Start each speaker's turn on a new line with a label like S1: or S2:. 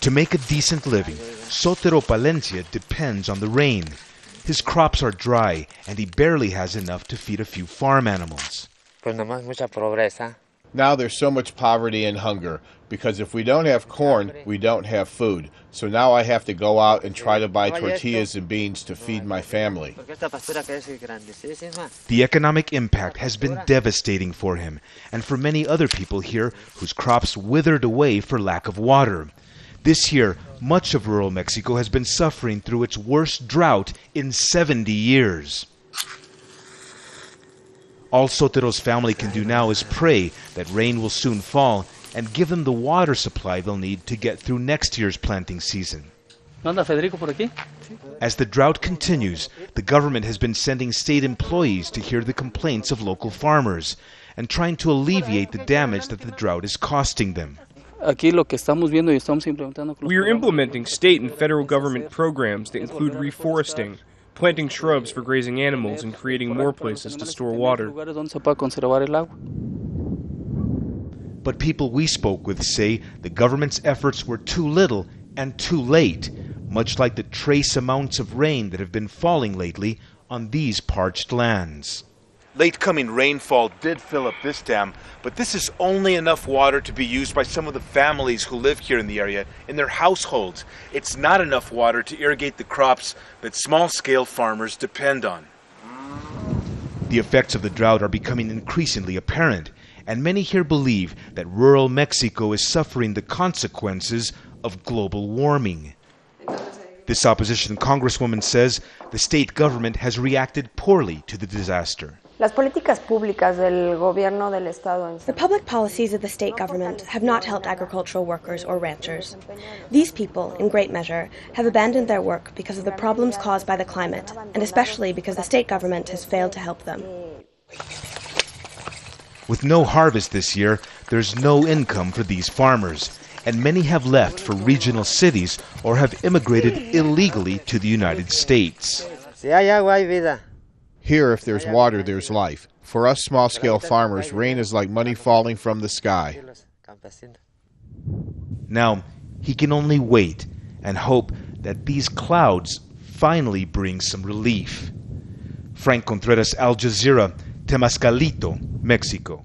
S1: To make a decent living, Sotero Palencia depends on the rain. His crops are dry, and he barely has enough to feed a few farm animals.
S2: Now there's so much poverty and hunger, because if we don't have corn, we don't have food. So now I have to go out and try to buy tortillas and beans to feed my family.
S1: The economic impact has been devastating for him, and for many other people here whose crops withered away for lack of water. This year, much of rural Mexico has been suffering through its worst drought in 70 years. All Sotero's family can do now is pray that rain will soon fall and give them the water supply they'll need to get through next year's planting season. As the drought continues, the government has been sending state employees to hear the complaints of local farmers and trying to alleviate the damage that the drought is costing them.
S3: We are implementing state and federal government programs that include reforesting, planting shrubs for grazing animals, and creating more places to store water. But people we spoke with say the government's efforts were too little and too late, much like the trace amounts of rain that have been falling lately on these parched lands. Late-coming rainfall did fill up this dam, but this is only enough water to be used by some of the families who live here in the area in their households. It's not enough water to irrigate the crops that small-scale farmers depend on. The effects of the drought are becoming increasingly apparent, and many here believe that rural Mexico is suffering the consequences of global warming. This opposition congresswoman says the state government has reacted poorly to the disaster.
S4: The public policies of the state government have not helped agricultural workers or ranchers. These people, in great measure, have abandoned their work because of the problems caused by the climate, and especially because the state government has failed to help them.
S1: With no harvest this year, there's no income for these farmers, and many have left for regional cities or have immigrated illegally to the United States.
S2: Here, if there's water, there's life. For us small-scale farmers, rain is like money falling from the sky.
S1: Now, he can only wait and hope that these clouds finally bring some relief. Franc Contreras, Al Jazeera, Temascalito, Mexico.